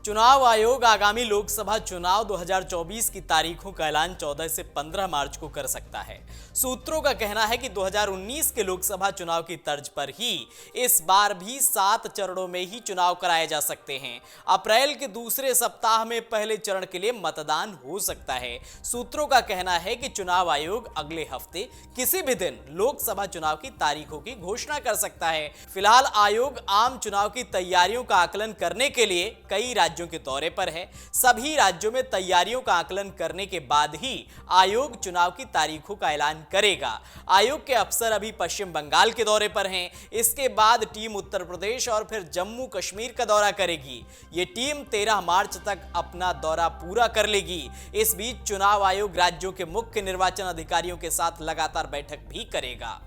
चुनाव आयोग आगामी लोकसभा चुनाव 2024 की तारीखों का ऐलान 14 से 15 मार्च को कर सकता है। सूत्रों का कहना है कि 2019 के लोकसभा चुनाव की तर्ज पर ही इस बार भी 7 चरणों में ही चुनाव कराए जा सकते हैं। अप्रैल के दूसरे सप्ताह में पहले चरण के लिए मतदान हो सकता है। सूत्रों का कहना है कि चुनाव आयोग अगले हफ्ते किसी भी दिन लोकसभा चुनाव की तारीखों की घोषणा कर सकता है। फिलहाल आयोग आम चुनाव की तैयारियों का आकलन करने के लिए कई राज्यों के दौरे पर है। सभी राज्यों में तैयारियों का आकलन करने के बाद ही आयोग चुनाव की तारीखों का ऐलान करेगा। आयोग के अफसर अभी पश्चिम बंगाल के दौरे पर हैं। इसके बाद टीम उत्तर प्रदेश और फिर जम्मू कश्मीर का दौरा करेगी। ये टीम 13 मार्च तक अपना दौरा पूरा कर लेगी। इस बीच चुनाव आयोग राज्यों के मुख्य निर्वाचन अधिकारियों के साथ लगातार बैठक भी करेगा।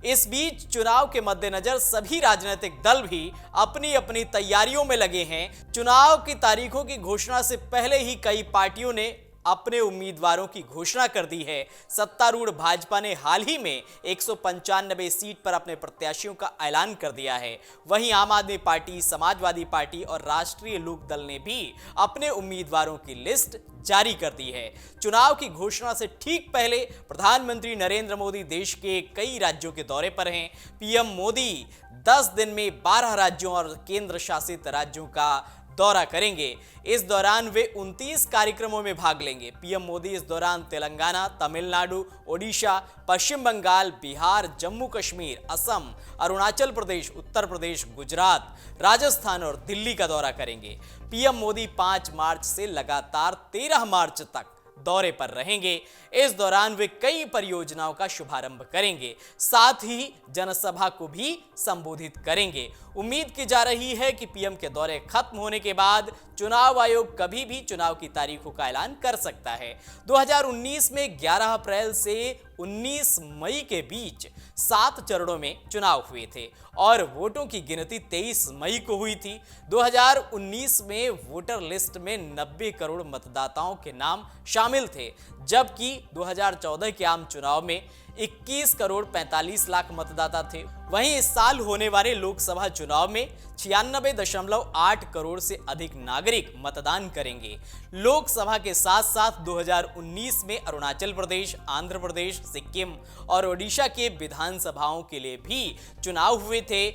इस बीच चुनाव के मद्देनजर सभी राजनीतिक दल भी अपनी अपनी तैयारियों में लगे हैं। चुनाव की तारीखों की घोषणा से पहले ही कई पार्टियों ने अपने उम्मीदवारों की घोषणा कर दी है। सत्तारूढ़ भाजपा ने हाल ही में 195 सीट पर अपने प्रत्याशियों का ऐलान कर दिया है। वहीं आम आदमी पार्टी, समाजवादी पार्टी और राष्ट्रीय लोक दल ने भी अपने उम्मीदवारों की लिस्ट जारी कर दी है। चुनाव की घोषणा से ठीक पहले प्रधानमंत्री नरेंद्र मोदी देश के कई राज्यों के दौरे पर हैं। पीएम मोदी 10 दिन में 12 राज्यों और केंद्र शासित राज्यों का दौरा करेंगे। इस दौरान वे 29 कार्यक्रमों में भाग लेंगे। पीएम मोदी इस दौरान तेलंगाना, तमिलनाडु, ओडिशा, पश्चिम बंगाल, बिहार, जम्मू कश्मीर, असम, अरुणाचल प्रदेश, उत्तर प्रदेश, गुजरात, राजस्थान और दिल्ली का दौरा करेंगे। पीएम मोदी 5 मार्च से लगातार 13 मार्च तक दौरे पर रहेंगे। इस दौरान वे कई परियोजनाओं का शुभारंभ करेंगे, साथ ही जनसभा को भी संबोधित करेंगे। उम्मीद की जा रही है कि पीएम के दौरे खत्म होने के बाद चुनाव आयोग कभी भी चुनाव की तारीखों का ऐलान कर सकता है। 2019 में 11 अप्रैल से 19 मई के बीच 7 चरणों में चुनाव हुए थे और वोटों की गिनती 23 मई को हुई थी। 2019 में वोटर लिस्ट में 90 करोड़ मतदाताओं के नाम शामिल थे, जबकि 2014 के आम चुनाव में 21 करोड़ 45 लाख मतदाता थे। वहीं इस साल होने वाले लोकसभा चुनाव में 96.8 करोड़ से अधिक नागरिक मतदान करेंगे। लोकसभा के साथ साथ 2019 में अरुणाचल प्रदेश, आंध्र प्रदेश, सिक्किम और ओडिशा के विधानसभाओं के लिए भी चुनाव हुए थे।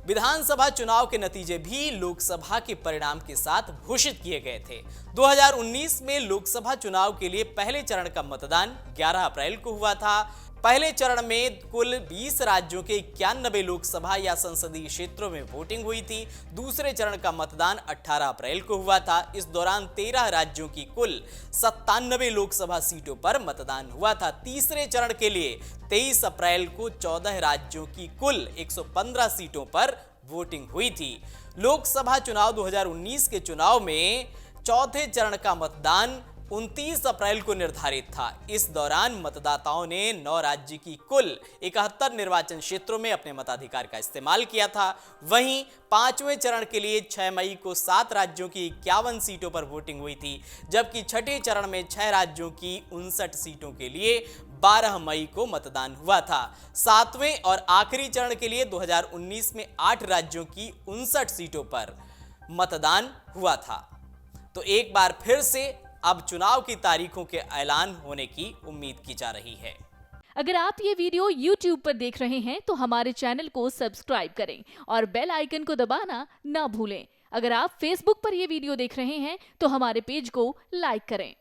विधानसभा चुनाव के नतीजे भी लोकसभा के परिणाम के साथ घोषित किए गए थे। 2019 में लोकसभा चुनाव के लिए पहले चरण का मतदान 11 अप्रैल को हुआ था। पहले चरण में कुल 20 राज्यों के 91 लोकसभा या संसदीय क्षेत्रों में वोटिंग हुई थी। दूसरे चरण का मतदान 18 अप्रैल को हुआ था। इस दौरान 13 राज्यों की कुल 97 लोकसभा सीटों पर मतदान हुआ था। तीसरे चरण के लिए 23 अप्रैल को 14 राज्यों की कुल 115 सीटों पर वोटिंग हुई थी। लोकसभा चुनाव 2019 के चुनाव में चौथे चरण का मतदान 29 अप्रैल को निर्धारित था। इस दौरान मतदाताओं ने 9 राज्य की कुल 71 निर्वाचन क्षेत्रों में अपने मताधिकार का इस्तेमाल किया था। वहीं 5वें चरण के लिए 6 मई को 7 राज्यों की 51 सीटों पर वोटिंग हुई थी, जबकि छठे चरण में 6 राज्यों की 59 सीटों के लिए 12 मई को मतदान हुआ था। 7वें और आखिरी चरण के लिए 2019 में 8 राज्यों की 59 सीटों पर मतदान हुआ था। तो एक बार फिर से अब चुनाव की तारीखों के ऐलान होने की उम्मीद की जा रही है। अगर आप ये वीडियो YouTube पर देख रहे हैं तो हमारे चैनल को सब्सक्राइब करें और बेल आइकन को दबाना ना भूलें। अगर आप Facebook पर ये वीडियो देख रहे हैं तो हमारे पेज को लाइक करें।